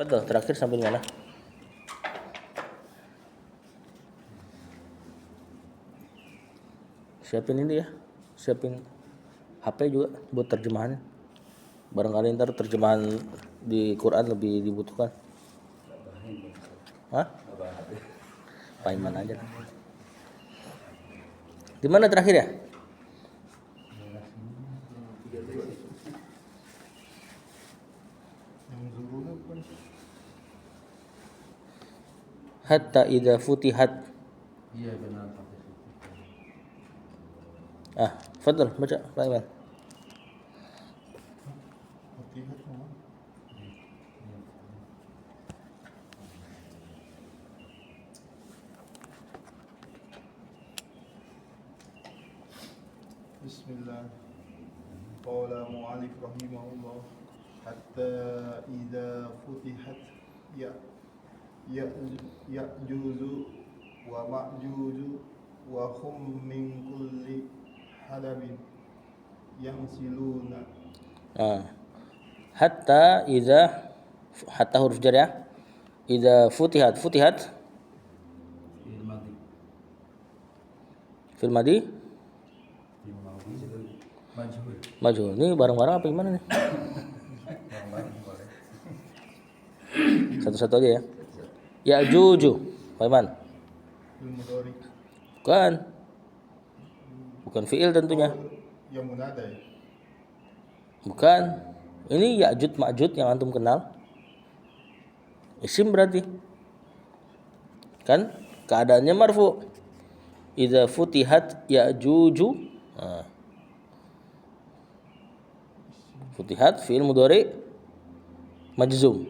Betul, terakhir sampai di mana? Siapin ini ya. Siapin HP juga buat terjemahan. Barangkali ntar terjemahan di Quran lebih dibutuhkan. Hah? Paiman aja. Di mana terakhir ya? Hatta idza futihat. Iya benar. Fadl baca Pak Iman. Bismillah. Qala mu'alif rahimahullah hatta idza futihat ya'juzu wa ma'juzu wa hum min kulli hadabin yansiluna. Hatta idza, hatta huruf jar ya. Idza futihat, futihat fil madi majhul. Ini bareng-bareng apa gimana nih? Satu-satu aja ya. Ya'juju, Pak Iman. Fil mudhari. Bukan fiil tentunya. Yang munada ya. Bukan. Ini Ya'jud Ma'jud yang antum kenal. Isim berarti. Kan keadaannya marfu. Idza futihat Ya'juju. Futihat fiil mudhari majzum.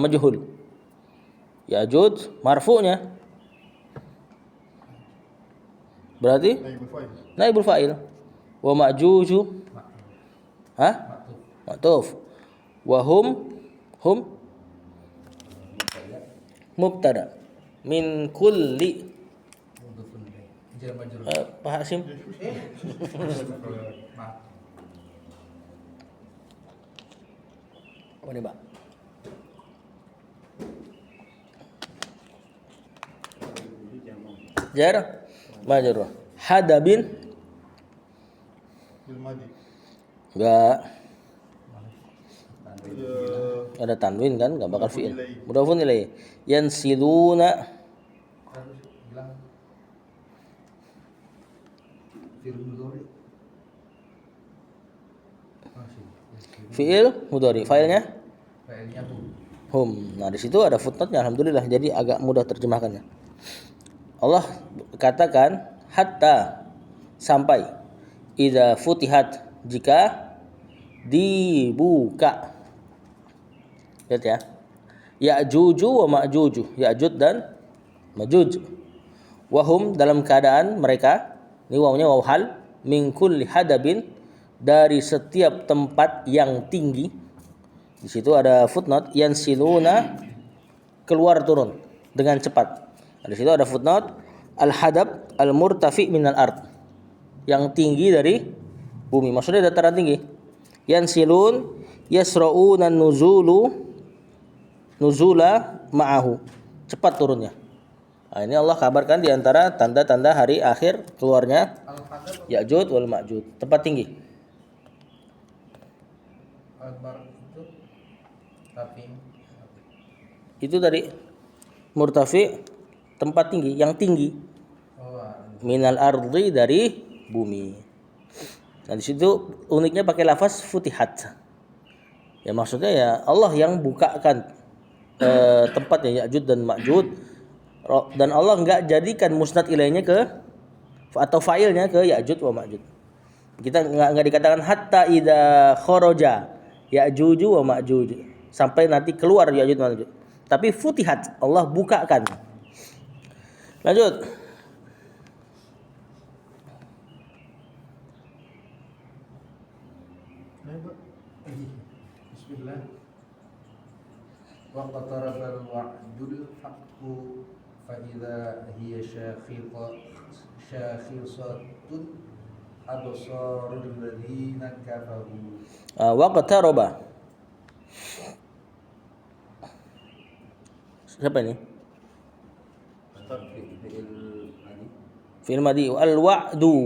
Majhul. Ya'jud marfu'nya. Berarti naibul fa'il. Wa ma'juju ma'tuf. Wa hum mubtada min kulli. Pak Hasim. Apa nih, Pak? Jar majrur. Hadabin Fil madi. enggak ada tanwin kan, enggak bakal fiil. Mudhafun ilaih. Yansiluna fiil mudhari, failnya hum. Nah, di situ ada footnote-nya alhamdulillah. Jadi agak mudah terjemahkannya. Allah katakan hatta sampai, idza futihat jika dibuka. Lihat ya. Ya'juju wa ma'juju, Ya'jud dan Majuj. Wahum dalam keadaan mereka, ini wawnya waw hal, min kulli hadabin dari setiap tempat yang tinggi. Di situ ada footnote, yansiluna keluar turun dengan cepat. Di situ ada footnote, al-hadab al-murtafi minal ard, yang tinggi dari bumi, maksudnya dataran tinggi. Yansilun yasra'una nuzula ma'ahu, cepat turunnya. Nah, ini Allah kabarkan di antara tanda-tanda hari akhir keluarnya Ya'jud wal Ma'jud, tempat tinggi. Itu tadi murtafi, tempat tinggi, yang tinggi. Minal ardi, dari bumi. Nah, di situ uniknya pakai lafaz futihat. Ya maksudnya ya Allah yang bukakan tempatnya Ya'jud dan Ma'jud, dan Allah enggak jadikan musnad ilaihnya ke atau fa'ilnya ke Ya'jud wa Ma'jud. Kita enggak dikatakan hatta idza kharaja Ya'juju wa Ma'juj, sampai nanti keluar Ya'jud wa Ma'juj. Tapi futihat, Allah bukakan. Lanjut. Bismillah. Wa qatarabal wa'dul haqqu fa idza hiya syakhisatun absarul ladzina kafaru. Wa qataraba. Siapa ini? fi'il adi. Fi'il madhi. Al-wa'du.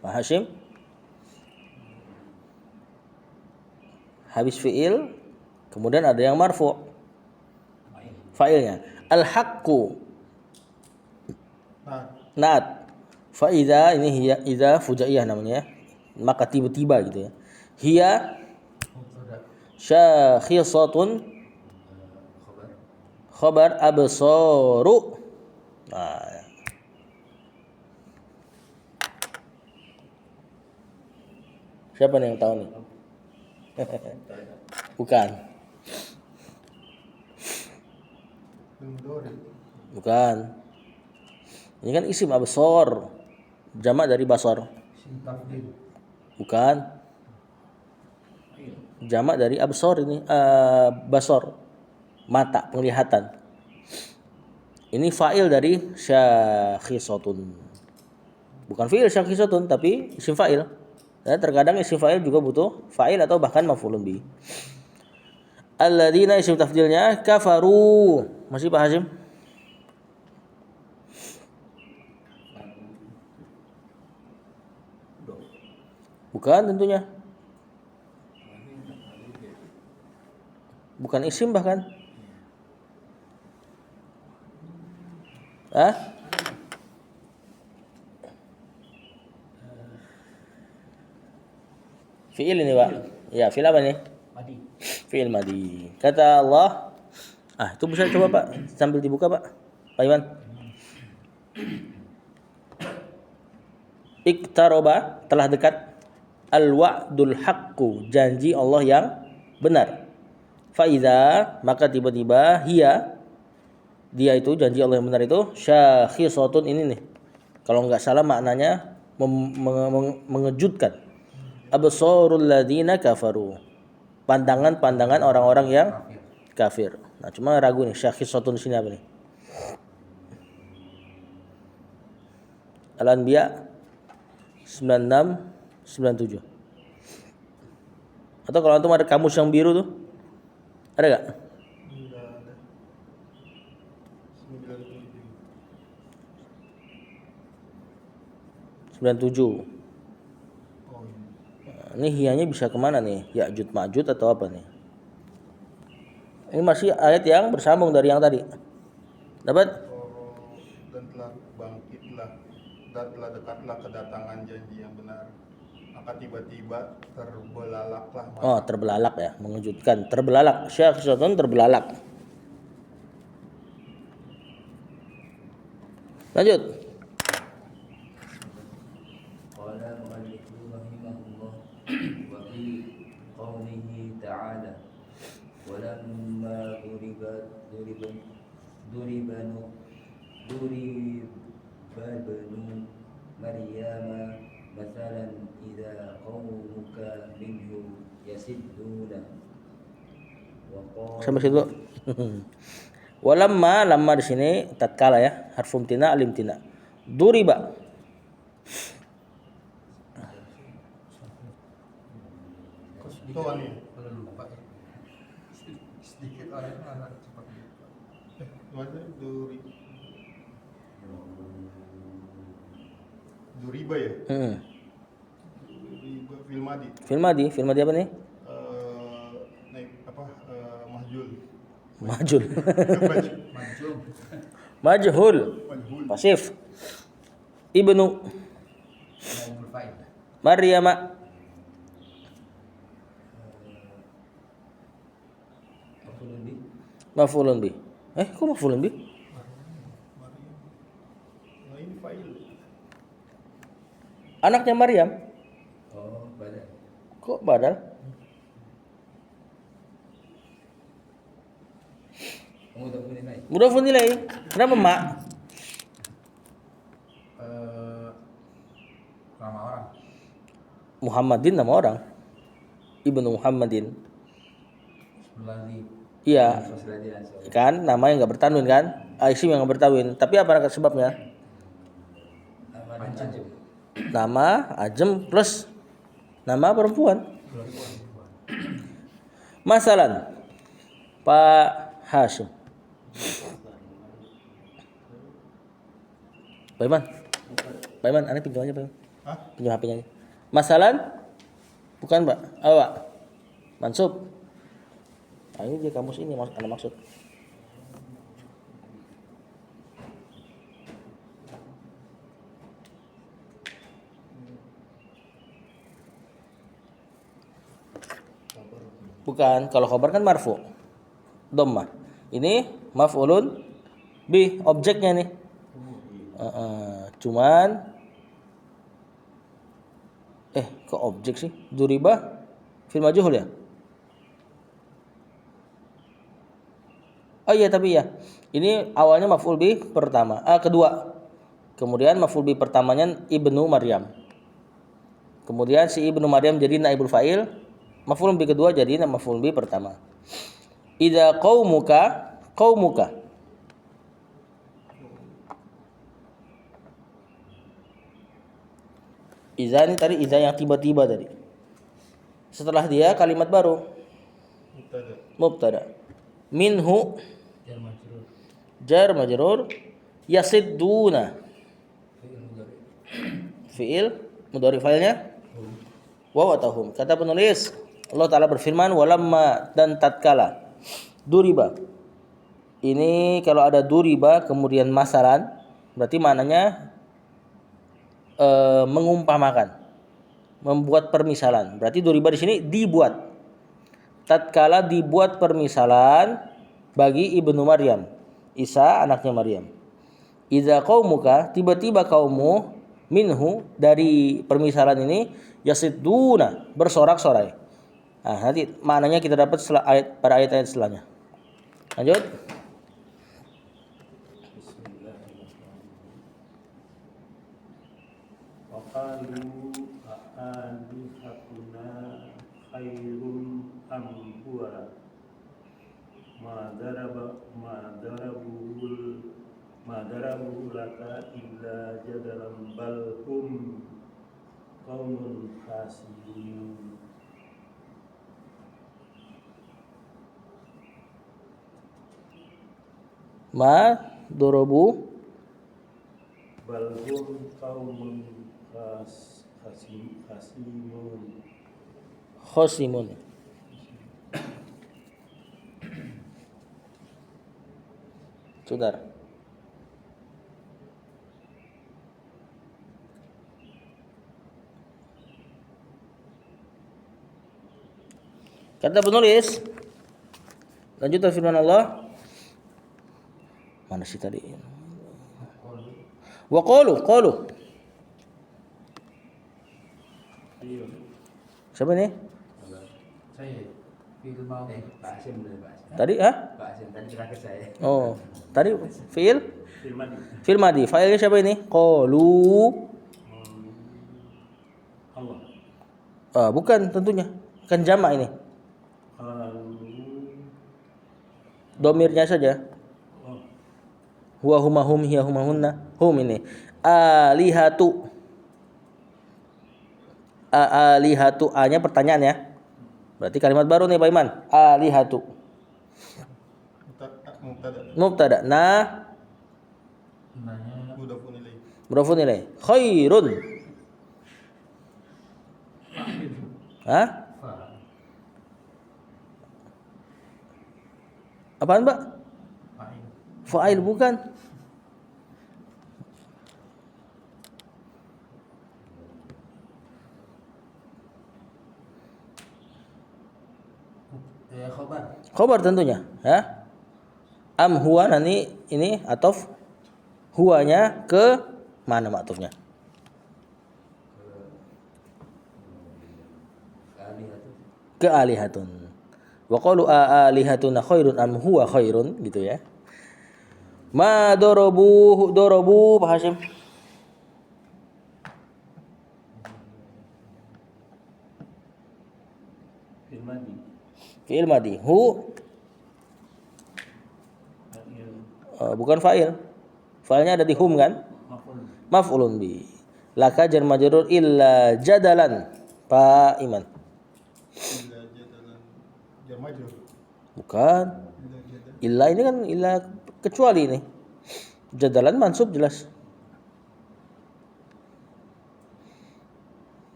Pak Hashim? Habis fi'il, kemudian ada yang marfu'. Fa'ilnya. Al-haqqu. Nah, Naat. Fa'idha, ini hiya, idha fujaiyah namanya ya. Maka tiba-tiba gitu ya. Hiya syakhisatun khabar absaru. Nah, siapa nih yang tahu nih? Bukan. al-mudhari. Bukan. Ini kan isim absar. Jamak dari basar. Isim tafdil. Bukan. Jamak dari absar ini basar. Mata, penglihatan. Ini fa'il dari syakhisatun. Bukan fi'il syakhisatun tapi isim fa'il. Dan terkadang isim fa'il juga butuh fa'il atau bahkan maf'ulun bi. Alladzina isim tafdilnya kafaru. Masih Pak Hashim? Bukan tentunya. Bukan isim bahkan. Hah? Fi'il ini Pak. Ya, fi'il apa nih? Madi. Fi'il madhi. Kata Allah. Itu bisa coba Pak sambil dibuka Pak. Pak Iwan. Iktaroba, telah dekat. Al-wa'dul haqqu, janji Allah yang benar. Faiza, maka tiba-tiba dia itu janji Allah yang benar itu syakhisatun, ini nih. Kalau nggak salah maknanya mengejutkan. Absarul ladzina kafaru. Pandangan-pandangan orang-orang yang kafir. Nah, cuma ragu nih syakhisatun sini apa nih? Al-Anbiya 96 97. Atau kalau antum ada kamus yang biru tuh. Ada enggak? Enggak ada. 97. Oh, Ini ini. hiyanya bisa kemana nih? Ya'jud Ma'jud atau apa nih? Ini masih ayat yang bersambung dari yang tadi. Dapat? Dan telah bangkitlah dan telah dekatlah kedatangan janji yang benar. Maka tiba-tiba terbelalaklah mata. Oh, terbelalak ya, mengejutkan. Terbelalak. Syakhisatun terbelalak. Lanjut. Qala mu'allifu rahimahullah wa fi qawlihi ta'ala walamma duribanu Maryama mathalan idza qaumuka minhu yasidduna wa qala Sampai situ. Walamma, lamma di sini tatkala ya, harfu imtina alimtina. Duriba. Tuan ya. Kalau lupa ya. Sedikit orang anak cepat lupa. Mana Duriba ya? Duriba Fil madi apa nih? Naik apa? Mahjul. Majul. Majum. Majhul. Majhul. Pasif. Ibnu Naibul fa'il. Maryama. maf'ulun bi Maf'ulun bi. Kok maf'ulun bi? Nah ini fa'il. Anaknya Maryam. oh badal Kok badal? mudhafun ilaih Mudhafun ilaih. Kenapa mak? Nama orang. Muhammadin nama orang. Ibnu Muhammadin. Sebeladi. Iya. Sosradi langsung Kan nama yang enggak bertanwin kan? Isim yang enggak bertanwin. Tapi apa sebabnya? nama dan ajam Nama ajem plus nama perempuan. Masalan Pak Hashim. Pak Iman. Pak Iman, aneh pinjam aja Pak Iman. Hah? Pinjam HP-nya aja. Masalan? Bukan Pak. Apa? Mansub. Nah, ini dia kamus ini ada maksud. Bukan, kalau khabar kan marfu. Dhammah. Ini maf'ulun bi, objeknya nih. Cuman kok objek sih? Duriba fil majhul ya? Oh iya tapi ya. Ini awalnya maf'ul bi pertama, kedua. Kemudian maf'ul bi pertamanya Ibnu Maryam. Kemudian si Ibnu Maryam jadi naibul fa'il, maf'ul bi kedua jadi maf'ul bi pertama. Idza qaumuka. Iza ini tadi iza yang tiba-tiba tadi. Setelah dia kalimat baru. Mubtada. Minhu jar majrur yasidduna. Fi'il mudhari fa'ilnya waw atau hum. Kata penulis Allah Ta'ala berfirman walamma dan tatkala duriba. Ini kalau ada duriba kemudian masalan berarti maknanya mengumpamakan, membuat permisalan. Berarti duriba di sini dibuat. Tatkala dibuat permisalan bagi Ibnu Maryam, Isa anaknya Maryam. Idza qaumuka, tiba-tiba kaummu minhu dari permisalan ini yasidduna, bersorak-sorai. Nah, nanti maknanya kita dapat setelah pada ayat-ayat setelahnya. Lanjut. Qalu a'alihatuna khairun am huwa ma darabu laka illa jadalan bal hum qaumun khasirin. Ma dorobu Bal hum qaumun khasimun. khosimun. Saudara. Kata penulis, lanjut firman Allah. Mana sih tadi? Wa qalu. Siapa ini? Saya fi'il madhi. Pak Asim benar Pak Asim. Tadi Pak Asim tadi terakhir saya. Oh, tadi fi'il Firman fil madhi. Fa'ilnya siapa ini? Qalu. Allah. Bukan tentunya. Kan jamak ini. Domirnya saja. Huwa huma hum hiya huma hunna. Hum ini. Alihatu. Alihatu. A-nya pertanyaan ya. Berarti kalimat baru nih Pak Iman. Alihatu. Mubtada. Nah. Mudhafun ilaih. Khairun. Hah? Apaan, Mbak? Fa'il bukan. Khobar tentunya, ya. Am huwa nanti ini atof huwanya ke mana maktufnya? Ke alihatun. Wa qalu alihatuna khairun am huwa khairun gitu ya. Ma dorobu Pak Hasyim. Fi'il madhi. Hu bukan fa'il. Fa'ilnya ada di hum kan? Maf'ulun bi. Laka jar majrur illa jadalan. Pak Iman. Jar majrur. Bukan. Illa ini kan illa kecuali ini. Jadalan mansub jelas.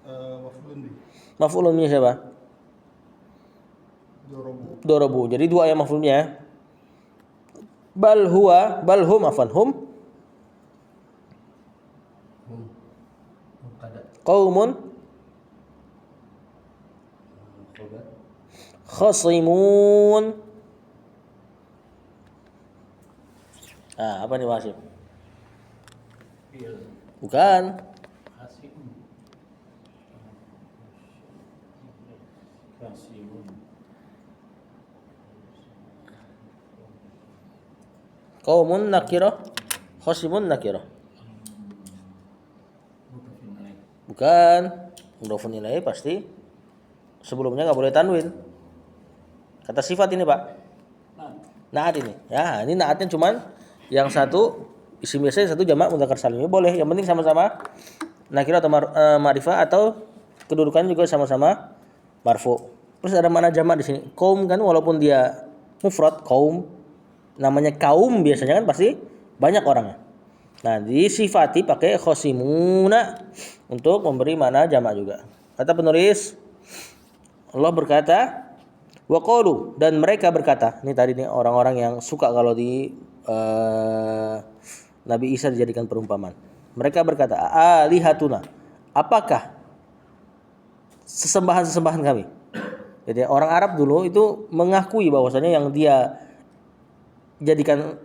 Maf'ulun bih. Maf'ulunnya siapa? Dorobu. Dorobu. Jadi dua ya maf'ulnya. Bal hum afan hum Mubtada. qaumun Khobar. khasimun. Apa nih Wasim? Fi'il. Bukan. Hasimun. Hasimun. Qaumun nakirah, khasimun nakirah. Mudhafun alaih. Bukan. Mudhafun ilaih pasti sebelumnya nggak boleh tanwin. Kata sifat ini, Pak. Naat ini. Ya, ini naatnya cuman yang satu isim biasa, yang satu jamak mudzakkar salim. Boleh, yang penting sama-sama nakirah atau ma'rifah atau kedudukan juga sama-sama marfu. Terus ada mana jamak di sini. Kaum kan walaupun dia mufrad kaum, namanya kaum biasanya kan pasti banyak orangnya. Nah, disifati pakai khosimuna untuk memberi mana jamak juga. Kata penulis, Allah berkata, wa qalu, dan mereka berkata. Ini tadi nih orang-orang yang suka kalau di Nabi Isa dijadikan perumpamaan. Mereka berkata, alihatuna, apakah sesembahan-sesembahan kami? Jadi orang Arab dulu itu mengakui bahwasanya yang dia jadikan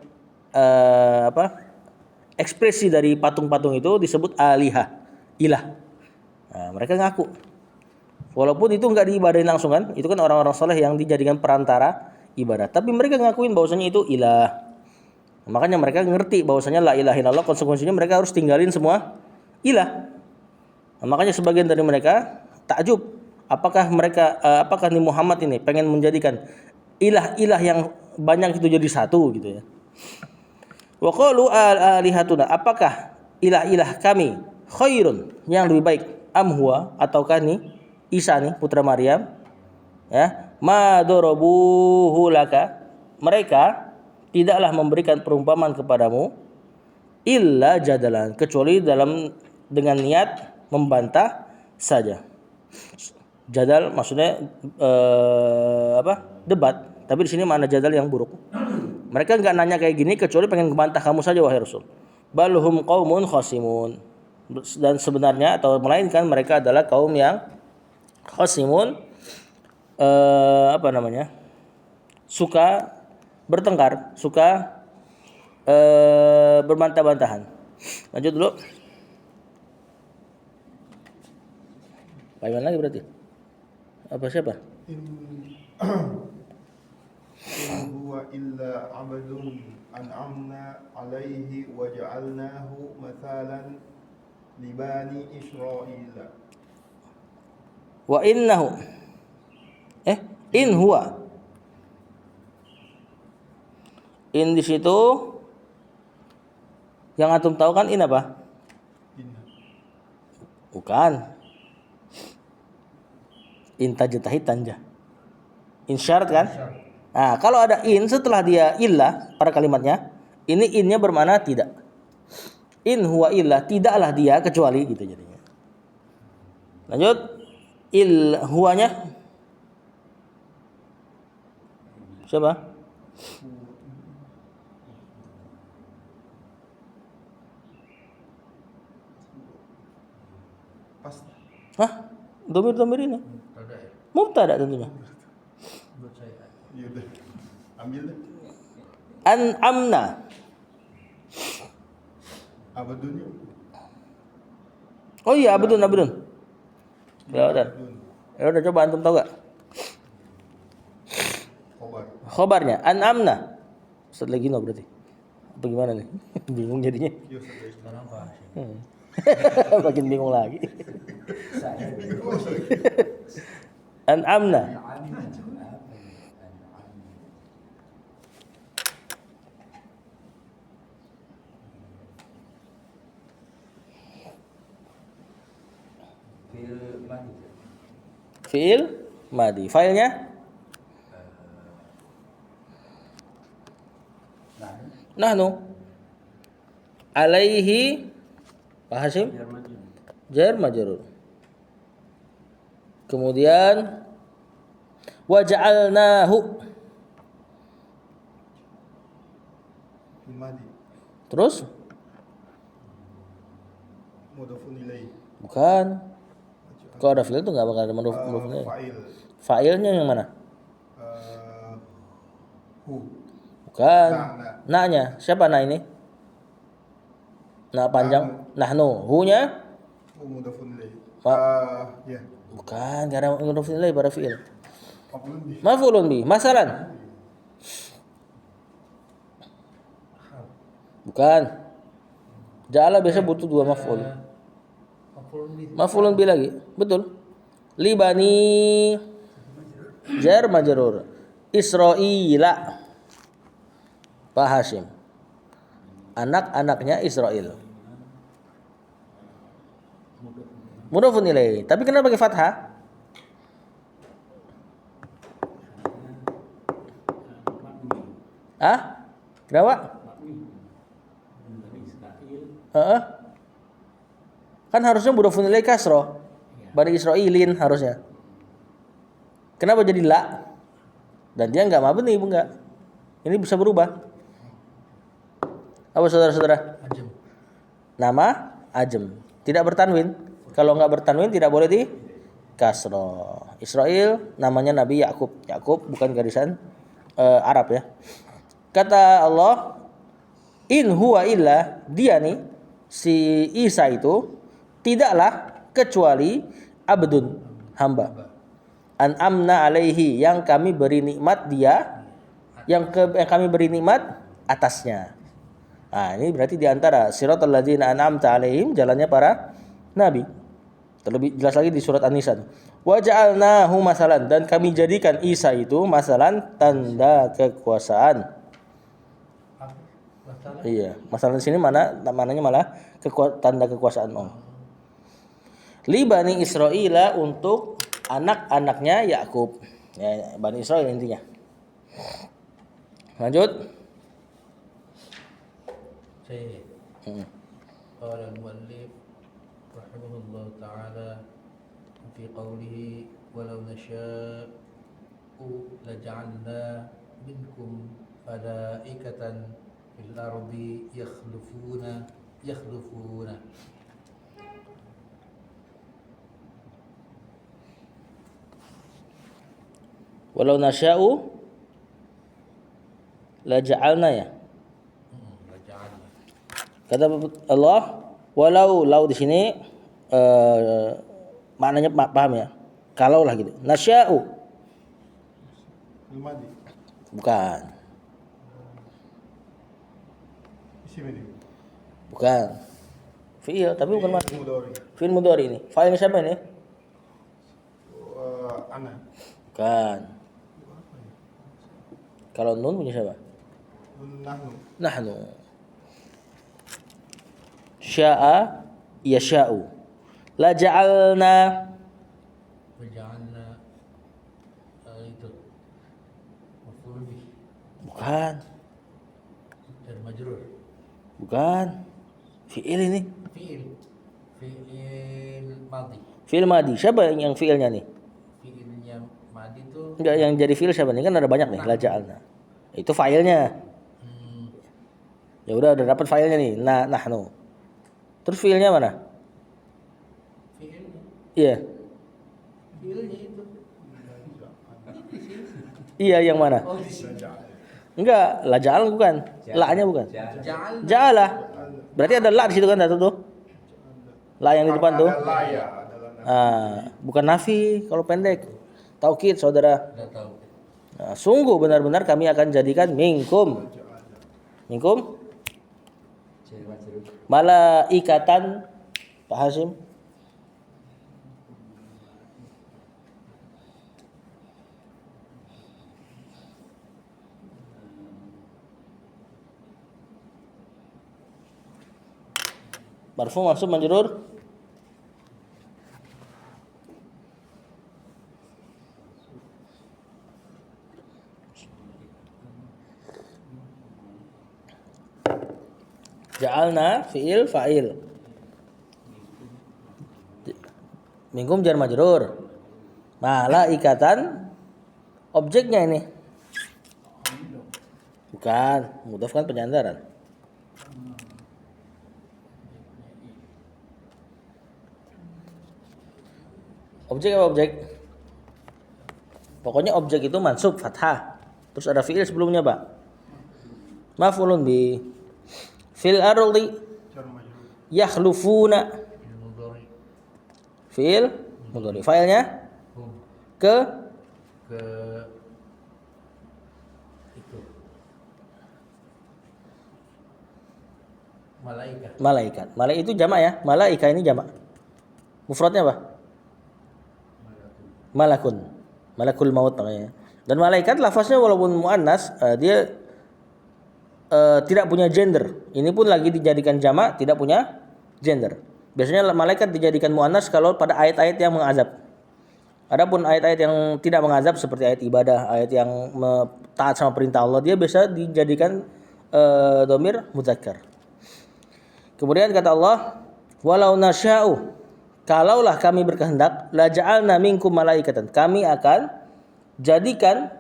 ekspresi dari patung-patung itu disebut alihah, ilah. Nah, mereka ngaku. Walaupun itu enggak diibadahin langsung kan, itu kan orang-orang soleh yang dijadikan perantara ibadah. Tapi mereka ngakuin bahwasanya itu ilah. Makanya mereka ngerti bahwasanya la ilaha illallah, konsekuensinya mereka harus tinggalin semua ilah. Nah, makanya sebagian dari mereka takjub, apakah nih Muhammad ini pengen menjadikan ilah-ilah yang banyak itu jadi satu gitu ya. Wa qalu alihatuna, apakah ilah-ilah kami khairun, yang lebih baik, am huwa, ataukah nih Isa nih putra Maryam, ya, ma darabuhu laka, mereka tidaklah memberikan perumpamaan kepadamu illa jadalan, kecuali dengan niat membantah saja. Jadal maksudnya debat, tapi di sini mana jadal yang buruk. Mereka enggak nanya kayak gini kecuali pengen membantah kamu saja wahai Rasul. Balhum qaumun khasimun, dan sebenarnya atau melainkan mereka adalah kaum yang khasimun, suka bertengkar, suka berbantah-bantahan. Lanjut dulu. Bagaimana lagi berarti? Apa siapa? In huwa illa abdun an'amna alaihi wa ja'alnahu mathalan li bani Israila. Wa innahu. In huwa. In di situ yang antum tahu kan in apa? Bukan. In tajtahid tanja. In syarat kan? Nah, kalau ada in setelah dia illah pada kalimatnya, ini innya bermakna tidak. In huwa illah, tidaklah dia kecuali gitu jadinya. Lanjut. Il huwanya siapa? Pas Hah? Domir ini? Mubtada ya. Mubtada tentunya. Buat saya. ya udah. Ambil deh. An'amna. Abdunnya. Oh iya, abdun. Ya udah coba antum tahu gak? Khobar. Khobarnya an'amna. Ustaz lagi no berarti. Apa gimana nih? Bingung jadinya. Yo sebaik. Sekarang bahas. Makin bingung lagi. Saya. An'amna. An'amna. Apa ini? An'amna. Fil madi. Fi'il madi. Filenya Nahnu. Alaihi Pak Hasim jar majrur. Kemudian wa ja'alnahu. Fil madi Terus mudhafun ilaih. bukan. Kalau ada fi'il itu nggak bakal ada mudhaf ilaih. Fa'il. Fa'ilnya yang mana? Hu. Bukan. Na. Na-nya. Siapa na ini? Na panjang. Nahnu. Hu-nya? Hu mudhafun ilaih. Ya. Bukan. Gak ada mudhaf ilaih pada fi'il. Maf'ulun bih. Maf'ulun bi. Masalan. Bukan. Ja'ala biasa butuh dua maf'ul. Maf'ulun bi lagi. Betul. Libani jar majrur. Israila. Pak Hashim. Anak-anaknya Israel. Mudhafun ilaih. Tapi kenapa pakai fathah? Ah? Kenapa? Heeh. Kan harusnya mudhafun ilaih kasroh. Bani Israilin harusnya. Kenapa jadi la? Dan dia enggak mabni, enggak. Ini bisa berubah. Apa saudara-saudara? Ajem. Nama ajem. Tidak bertanwin. Kalau enggak bertanwin tidak boleh di kasroh. Israel namanya Nabi Yakub. Yakub bukan garisan Arab ya. Kata Allah, in huwa illa, dia nih si Isa itu tidaklah kecuali abdun, hamba. An'amna alaihi, yang kami beri nikmat dia, yang kami beri nikmat atasnya. Nah, ini berarti diantara siratal ladzina an'amta alaihim, jalannya para nabi. Terlebih jelas lagi di surat An-Nisa. Wa ja'alnahu masalan, dan kami jadikan Isa itu masalan, tanda kekuasaan. Iya, masalah di sini mananya malah tanda kekuasaan Allah. Li Bani Israila, untuk anak-anaknya Yakub. Ya, Bani Israil intinya. Lanjut. Saya. Qala al-muallif rahimahullah ta'ala fi qawlihi walau nasha'u laja'alna minkum malaikatan fil ardi yakhlufuna. Walau nasya'u la ja'alna ya. Laja'alna. Kata Allah, walau lau di sini maknanya paham ya. Kalau lah gitu. Nasya'u. Fil madi. Bukan. Isim ini. Bukan. Fi'il tapi bukan mati. Mudhari. Fi'il mudhari ini. Fa'ilnya siapa ini? Ana. Bukan. Kalau nun punya siapa? Nahnu. Nahnu. Sya'a yasha'u. La ja'alna. Waja'alna itu maf'ul bih Bukan. dan majrur. Bukan. Fi'il ini. Fi'il madhi. Fi'il madi. Siapa yang fi'ilnya nih? Fi'ilnya madhi itu Enggak, yang jadi fi'il siapa nih? Kan ada banyak nih. La ja'alna. Itu fa'ilnya. Ya udah dapat fa'ilnya nih. Nahnu. Terus fi'ilnya mana? fi'ilnya Iya. fi'ilnya itu. Iya, yang mana? Oh, di sini. Enggak, la ja'al bukan. La-nya bukan. Ja'alna. Ja'ala. Berarti ada la di situ kan tuh. La yang di depan tuh. Ada la ya, adalah Bukan nafi kalau pendek. Taukid, saudara. Enggak tahu. Nah, sungguh benar-benar kami akan jadikan minkum. Minkum malaikatan, Pak Hasim. Marfu mansub majrur. Ja'alna fi'il fa'il. Minkum jar majrur. Malaikatan objeknya ini. Bukan, mudhaf kan penyandaran. Objek apa objek? Pokoknya objek itu mansub fathah. Terus ada fi'il sebelumnya, Pak. Maf'ulun bi. Fil ardi jar majrur. yakhlufuna. Mudhari. Fi'il mudhari. Fa'ilnya Hum. ke Ke itu. Malaikat. malaikat. Malaikat itu jamak ya. Malaika ini jamak. Mufradnya apa? Malakun. Malakul maut namanya. Dan malaikat lafaznya walaupun muannas, dia tidak punya gender. Ini pun lagi dijadikan jamak, tidak punya gender. Biasanya malaikat dijadikan muannas kalau pada ayat-ayat yang mengazab. Adapun ayat-ayat yang tidak mengazab seperti ayat ibadah, ayat yang taat sama perintah Allah, dia biasa dijadikan dhamir mudzakkar. Kemudian kata Allah, walau nasya'u, kalaulah kami berkehendak, la ja'alna minkum malaikatan. Kami akan jadikan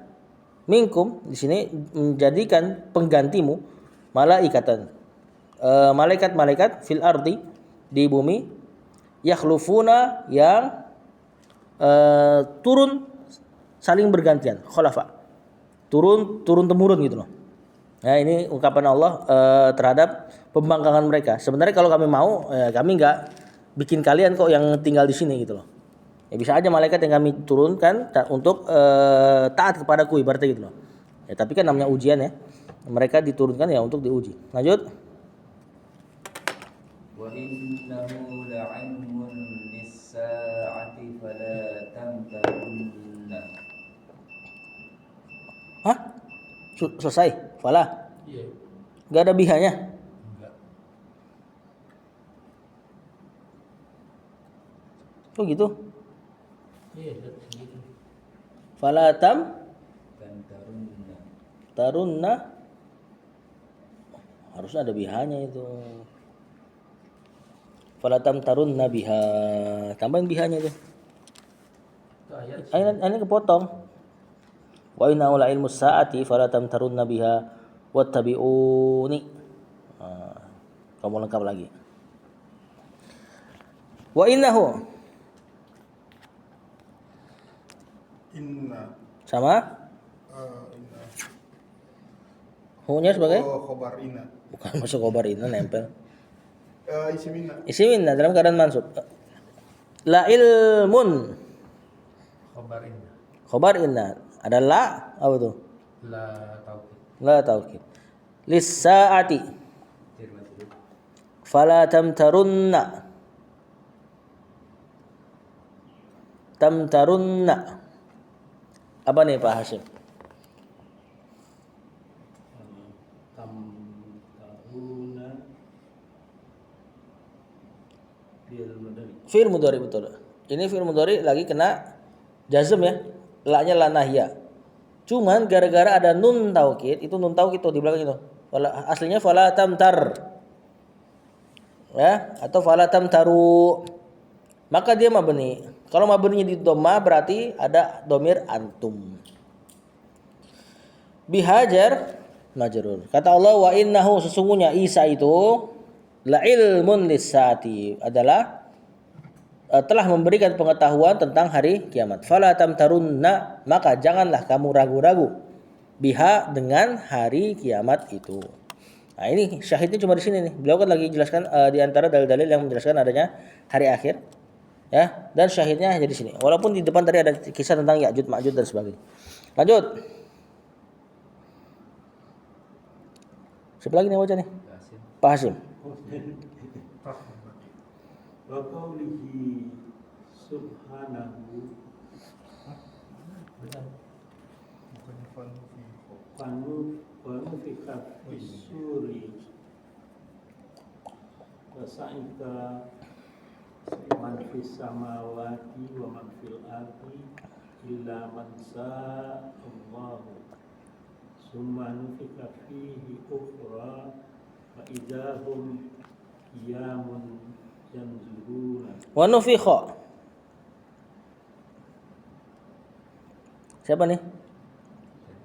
minkum di sini menjadikan penggantimu malaikatan. Malaikat-malaikat fil ardi di bumi, yakhlufuna yang turun saling bergantian, khulafa. Turun temurun gitu loh. Nah, ini ungkapan Allah terhadap pembangkangan mereka. Sebenarnya kalau kami mau, kami nggak bikin kalian kok yang tinggal di sini gitu loh. Ya bisa aja malaikat yang kami turunkan untuk taat kepadaku ibaratnya gitu loh. Ya tapi kan namanya ujian ya. Mereka diturunkan ya untuk diuji. Lanjut. Wa innahu la'ilmun lis-sa'ati fala tamtarunna. Hah? Selesai? Falah. Iya. Gak ada bihanya. Enggak. Oh gitu. Iya, segitu. Falatam Tamtarunna. tarunna. Harusnya ada bihanya itu. Falatam tarunna biha. Tambahin bihanya itu. Itu ayat Ini kepotong. Wa inna la ilmu saati falatam tarunna biha wattabi'uni. Kamu lengkap lagi. Wa innahu Inna. sama Inna. hu-nya sebagai Oh, khobar inna. bukan masuk khobar ini nempel. Isim inna. Isim inna dalam keadaan mansub. La ilmun khabar inna. khobar inna ada la apa tuh? La tauhid. La taukid. Lis saati Jar majrur. fala tamtarunna. Tamtarunna. Apa nih Pak Hasyim? Tamtaruna fi'il mudhari. Fi'il mudhari betul. Ini fi'il mudhari lagi kena jazm ya. La-nya la nahya. Cuman gara-gara ada nun taukid, itu nun taukid tuh di belakang itu. Aslinya fala tamtar. Ya, atau fala tamtaru. Maka dia mabni. Kalau mabninya di dhamma berarti ada domir antum. Bihajar majrur. Kata Allah wa innahu sesungguhnya Isa itu la ilmun lisati adalah telah memberikan pengetahuan tentang hari kiamat. Fala tamtarunna maka janganlah kamu ragu-ragu biha dengan hari kiamat itu. Nah, ini syahidnya cuma di sini nih. Beliau kan lagi jelaskan di antara dalil-dalil yang menjelaskan adanya hari akhir. Ya, dan syahidnya hanya di sini. Walaupun di depan tadi ada kisah tentang Ya'juj Ma'juj dan sebagainya. Lanjut. Siapa lagi nih baca nih? Pak Hasyim. Wa qawlihi subhanahu Bukannya fanufiho. fanufika fisuri wa sa'ika man fis samawati wa man fil ardi illa man sa'allahu summa nufika fihi ukhra Fa idahum qiyamun yanzuruna. Wa nufikha. Siapa nih?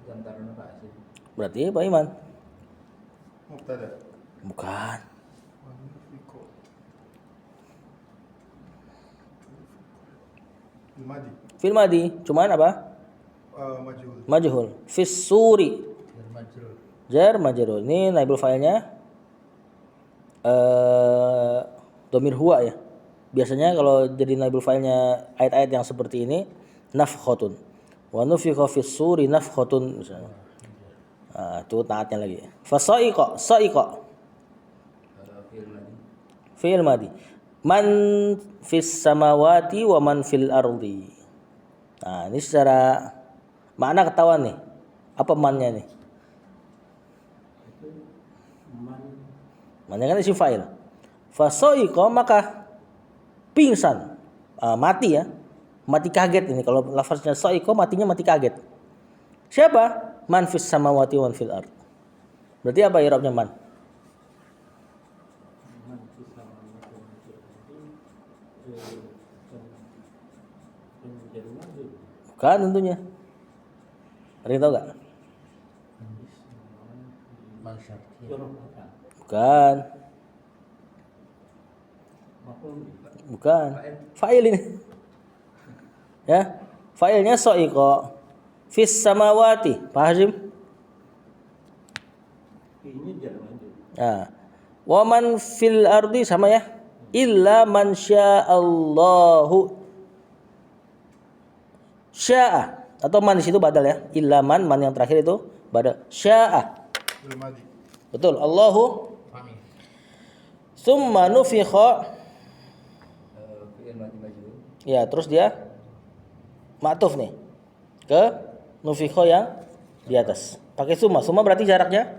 Lantaran apa sih? Berarti Pak Iman. Mubtada. Bukan. Madi. Fil madi, cuman apa? Majhul. Majhul. Fis suri. dan majrur. Jar majrur. Ini naibul fa'ilnya domir huwa ya. Biasanya kalau jadi naibul fa'ilnya ayat-ayat yang seperti ini nafkhatun. Wa nufikha fis suri nafkhatun misalnya. Nah, itu taatnya lagi. Fasaiqa, saiqa. Fi'il madi. Man fis samawati wa man fil ardi. Nah, ini secara makna ketahuan nih. Apa mannya nih? Mannya kan isim fa'il. Fasaiqa maka pingsan. Mati ya. Mati kaget ini. Kalau lafaznya saiqa matinya mati kaget. Siapa? Man fis samawati wa man fil ard. Berarti apa i'rabnya man? Bukan tentunya. Ada yang tahu gak? Man syartiyah. Bukan. Bukan. Fa'il ini. Ya. Fa'ilnya saiqa. Fis samawati. Pak Hashim? Ini jangan lanjut. Nah. Wa man fil ardi sama ya. Illa man sya'allahu. Sya'a atau man di situ badal ya. Illa man yang terakhir itu badal. Sya'a. Fil madi. Betul. Allahu Amin. summa nufikha. Fi'il madi majhul. Ya, terus dia ma'tuf nih ke nufikha yang di atas. Pakai summa. Summa berarti jaraknya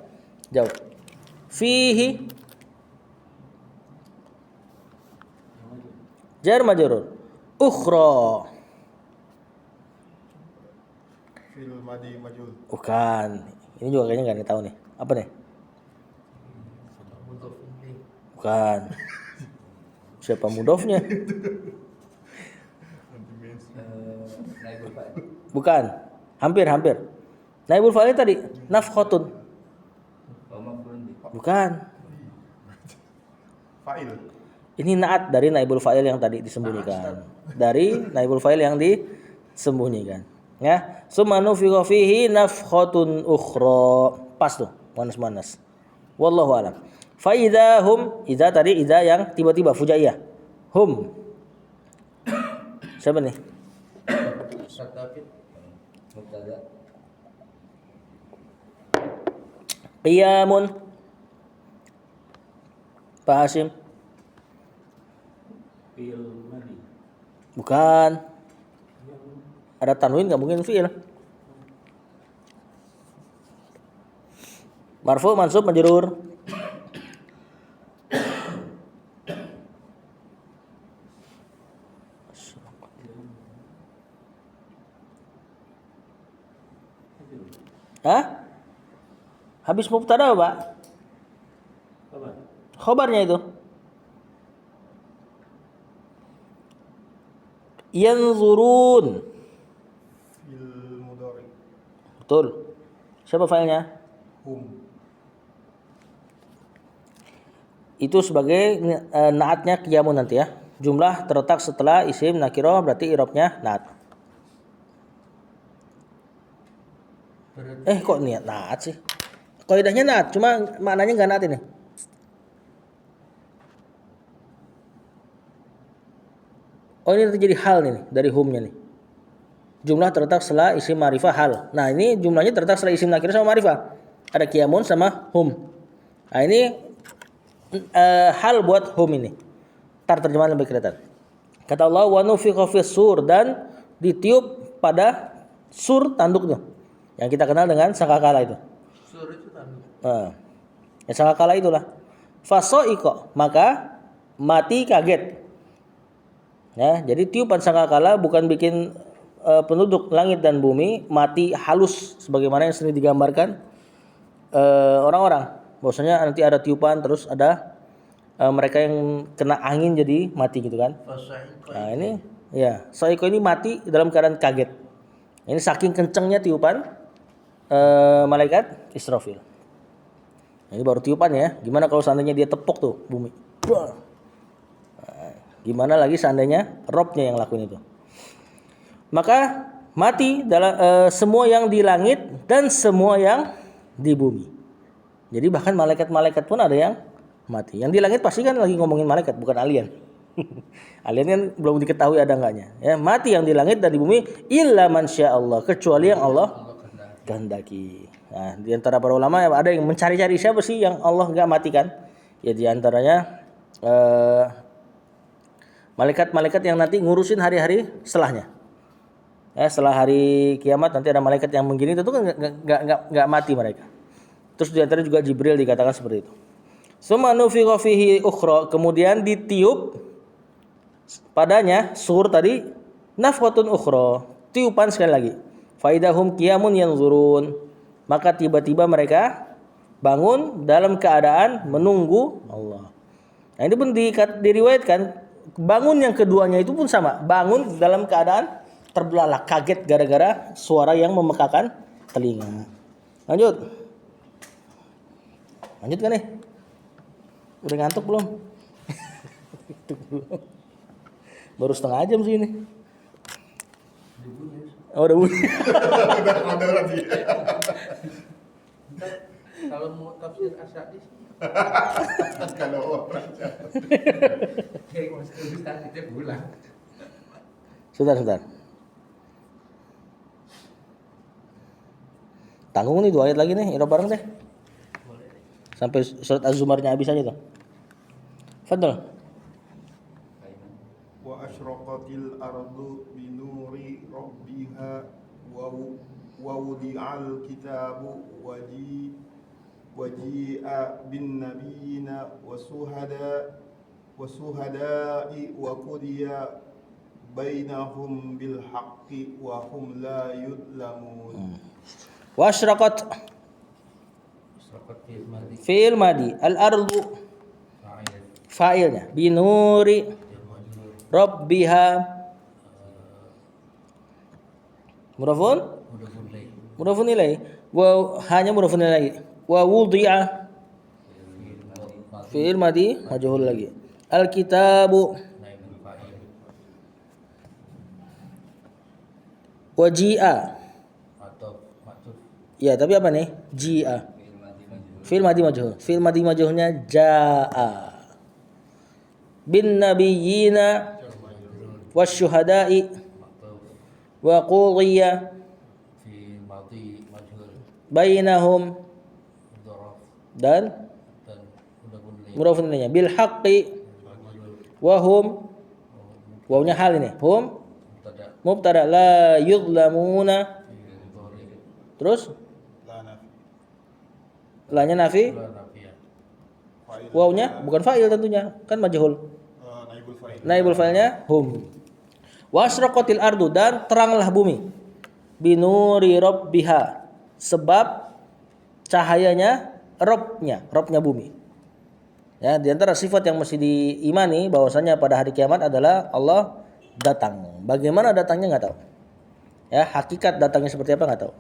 jauh. Fihi jar majrur. Ukhra. Fil madi majhul. Bukan. Ini juga kayaknya nggak ada yang tahu nih. Apa nih? Mudhof ilaih. Bukan. Siapa mudofnya? Naibul fa'il. Bukan. Hampir. Naibul fa'il tadi nafkhatun. Wa maf'ulun bih. Bukan. Fa'il. Ini naat dari naibul fa'il yang tadi disembunyikan. Dari naibul fa'il yang disembunyikan. Ya. Summa nufikha fihi nafkhatun ukhra. Pas tuh. Manas. Wallahu alam. Fa idahum, idza tadi idza yang tiba-tiba fujaiyah. Hum. Siapa nih? Ustaz David. Mubtada. Qiyamun. Pak Hashim. Fil madi. Bukan. Ada tanwin nggak mungkin fi'il. Marfu, mansub, majrur. Hah? Habis mubtada apa, Pak? Apa? Khobarnya itu. Yanzurun. Fil mudhari. Betul. Siapa failnya? Hum. Itu sebagai naatnya qiyamun nanti ya. Jumlah terletak setelah isim nakirah berarti i'rabnya naat. Kok niat naat sih? Kaidahnya naat, cuma maknanya enggak naat ini. Oh, ini terjadi hal nih dari humnya nih. Jumlah terletak setelah isim ma'rifah hal. Nah, ini jumlahnya terletak setelah isim nakirah sama ma'rifah. Ada qiyamun sama hum. Nah, ini hal buat hum ini. Tar terjemahan lebih kelihatan. Kata Allah wa nufikha fis sur dan ditiup pada sur tanduknya. Yang kita kenal dengan sangkakala itu. Sur itu tanduk. Ya sangkakala itulah. Fasaiqa, maka mati kaget. Ya, jadi tiupan sangkakala bukan bikin penduduk langit dan bumi mati halus sebagaimana yang sering digambarkan orang-orang. bahwasanya nanti ada tiupan terus ada mereka yang kena angin jadi mati gitu kan. Fasaiko Nah ini ya Saiko ini mati dalam keadaan kaget. Ini saking kencengnya tiupan malaikat Israfil. Nah, ini baru tiupan ya. Gimana kalau seandainya dia tepuk tuh bumi? Nah, gimana lagi seandainya Robnya yang lakuin itu? Maka mati dalam semua yang di langit dan semua yang di bumi. Jadi bahkan malaikat-malaikat pun ada yang mati. Yang di langit pasti kan lagi ngomongin malaikat, bukan alien. Alien kan belum diketahui ada enggaknya. Ya, mati yang di langit dan di bumi illa man Allah, kecuali yang Allah kehendaki. Nah, di antara para ulama ada yang mencari-cari siapa sih yang Allah enggak matikan? Ya di antaranya malaikat-malaikat yang nanti ngurusin hari-hari setelahnya. Ya, setelah hari kiamat nanti ada malaikat yang begini tentu kan enggak mati mereka. Terus di antara juga Jibril dikatakan seperti itu. Summa nufikha fihi ukhra, kemudian ditiup padanya sur tadi nafkhatun ukhra, tiupan sekali lagi. Faidahum qiyamun yanzurun, maka tiba-tiba mereka bangun dalam keadaan menunggu Allah. Nah, ini pun diriwayatkan bangun yang keduanya itu pun sama, bangun dalam keadaan terbelalak, kaget gara-gara suara yang memekakan telinga. Lanjut kan nih? Udah ngantuk belum? Baru setengah jam sih ini. Oh, udah bunyi. Udah lagi. Kalau mau tafsir Asy'ari Kalau orang Kayak mesti bisa kita pulang. Sebentar. Tanggung nih 2 ayat lagi nih, irab bareng deh. Sampai surat Az-Zumarnya habis aja tuh. Fadl. wa asyraqatil ardu binuri rabbiha wa wudi'al kitabu waji'a bin nabiyina wasuhada'i wa qudiya bainahum bil haqqi wa hum la yudlamun. Wa asyraqat seperti mati fi'il madi, al-ardu fa'ilnya binuri rabbiha mudhafun ilaih wa hanya mudhafun ilaih wa wudi'a fi'il madi majhul lagi al-kitabu waji'a atau maksud ya tapi apa nih ji'a fi'il madi majhul. Fi'il madi majhulnya jaa. Bin nabiyyina wasyuhada'i wa qudiya fi mati majhul bainahum dzaraf dan dan mudhafun ilaihnya bil haqqi wa hum wawnya hal ini hum mubtada la yuzlamuna terus lanya nafi wawnya bukan fa'il tentunya kan majhul naibul fa'ilnya hum wasraqatil ardu dan teranglah bumi binuri rabbiha sebab cahayanya robnya bumi ya di antara sifat yang mesti diimani bahwasanya pada hari kiamat adalah Allah datang. Bagaimana datangnya nggak tahu ya, hakikat datangnya seperti apa nggak tahu.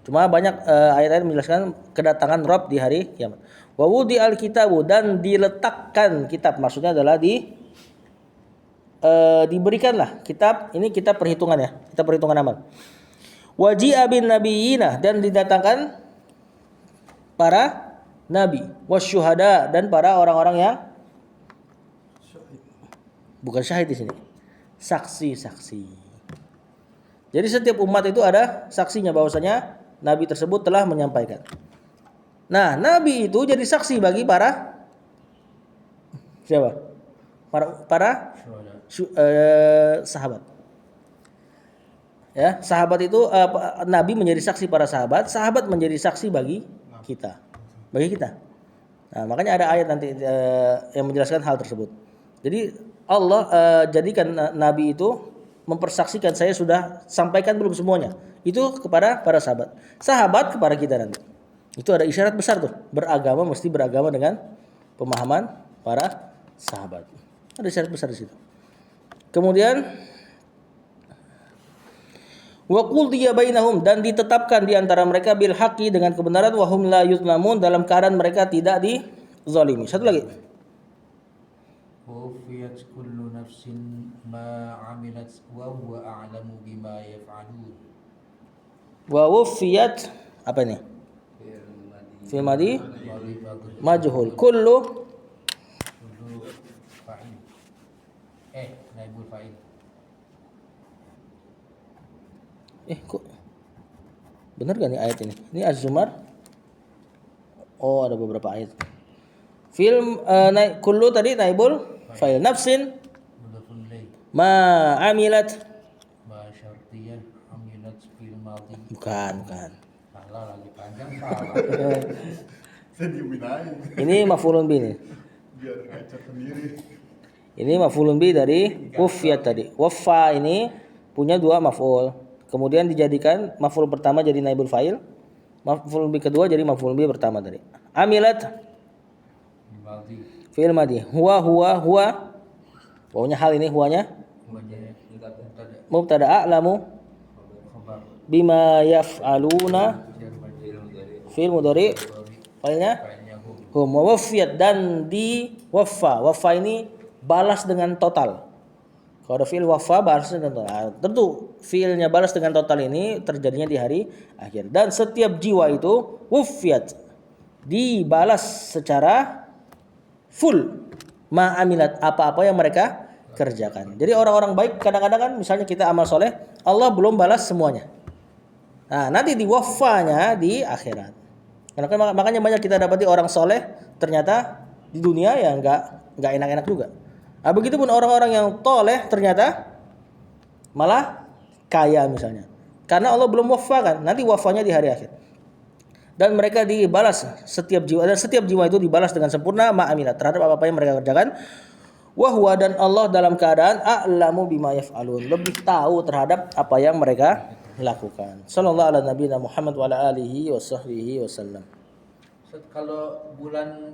Cuma banyak ayat-ayat menjelaskan kedatangan Rabb di hari kiamat. Wa wudi al-kitabu dan diletakkan kitab, maksudnya adalah diberikanlah kitab, ini kitab perhitungan ya, kitab perhitungan amal. Waji'a bin nabiyina dan didatangkan para nabi, wasyuhada dan para orang-orang yang bukan syahid di sini. Saksi-saksi. Jadi setiap umat itu ada saksinya bahwasanya nabi tersebut telah menyampaikan. Nah, nabi itu jadi saksi bagi para siapa? Para sahabat. Ya, sahabat itu nabi menjadi saksi para sahabat, sahabat menjadi saksi bagi kita. Bagi kita. Nah, makanya ada ayat nanti yang menjelaskan hal tersebut. Jadi Allah jadikan nabi itu mempersaksikan saya sudah sampaikan belum semuanya. Itu kepada para sahabat. Sahabat kepada kita nanti. Itu ada isyarat besar tuh. Beragama mesti beragama dengan pemahaman para sahabat. Ada isyarat besar di situ. Kemudian wa qudiya bainahum, dan ditetapkan di antara mereka bil haqqi, dengan kebenaran, wa hum la yuzlamun, dalam keadaan mereka tidak dizalimi. Satu lagi. Wufiyat kullu nafsin ma amilat wa huwa a'lamu bima yaf'alun. Wa wufiyat, apa ini? Fi'il madi Wali bagus. majhul. Kullu Kullu fa'il. Naibul fa'il. kok benar gak nih ayat ini? Ini Az-Zumar. Oh, ada beberapa ayat. Kullu tadi naibul fa'il. Nafsin Mudafun lay. ma amilat. Ma syartiyah amilat fil madhi. Bukan. Salah lagi panjang salah. Saya diemin aja Ini maf'ulun bi nih. biar ngaca sendiri. Ini maf'ulun bi dari wufiyat tadi. Waffa ini punya dua maf'ul. Kemudian dijadikan maf'ul pertama jadi naibul fa'il. Maf'ul bi kedua jadi maf'ul bi pertama tadi. Amilat Madhi. fi'il madhi. Huwa. Wawunya hal ini huwanya mubtada a'lamu Khabar. bima yaf'aluna fi'il mudhari fa'ilnya Fa'ilnya hum. hum. Wa wafiyat, dan di waffa. Waffa ini balas dengan total. Kalau ada fi'il waffa balas dengan total. Nah, tentu fi'ilnya balas dengan total ini terjadinya di hari akhir. Dan setiap jiwa itu wufiyat, dibalas secara full ma'amilat, apa-apa yang mereka kerjakan. Jadi orang-orang baik kadang-kadang kan misalnya kita amal soleh, Allah belum balas semuanya. Nah, nanti di waffanya di akhirat. Makanya banyak kita dapati orang soleh ternyata di dunia ya nggak enak-enak juga. Nah, begitupun orang-orang yang toleh ternyata malah kaya misalnya. Karena Allah belum waffakan, nanti waffanya di hari akhir. Dan mereka dibalas setiap jiwa, dan setiap jiwa itu dibalas dengan sempurna ma'amilat, terhadap apa-apa yang mereka kerjakan. Wahwa, dan Allah dalam keadaan a'lamu bima yaf'alun, lebih tahu terhadap apa yang mereka lakukan. Sallallahu ala nabiyina Muhammad wa ala alihi wa sahbihi wasallam. Kalau bulan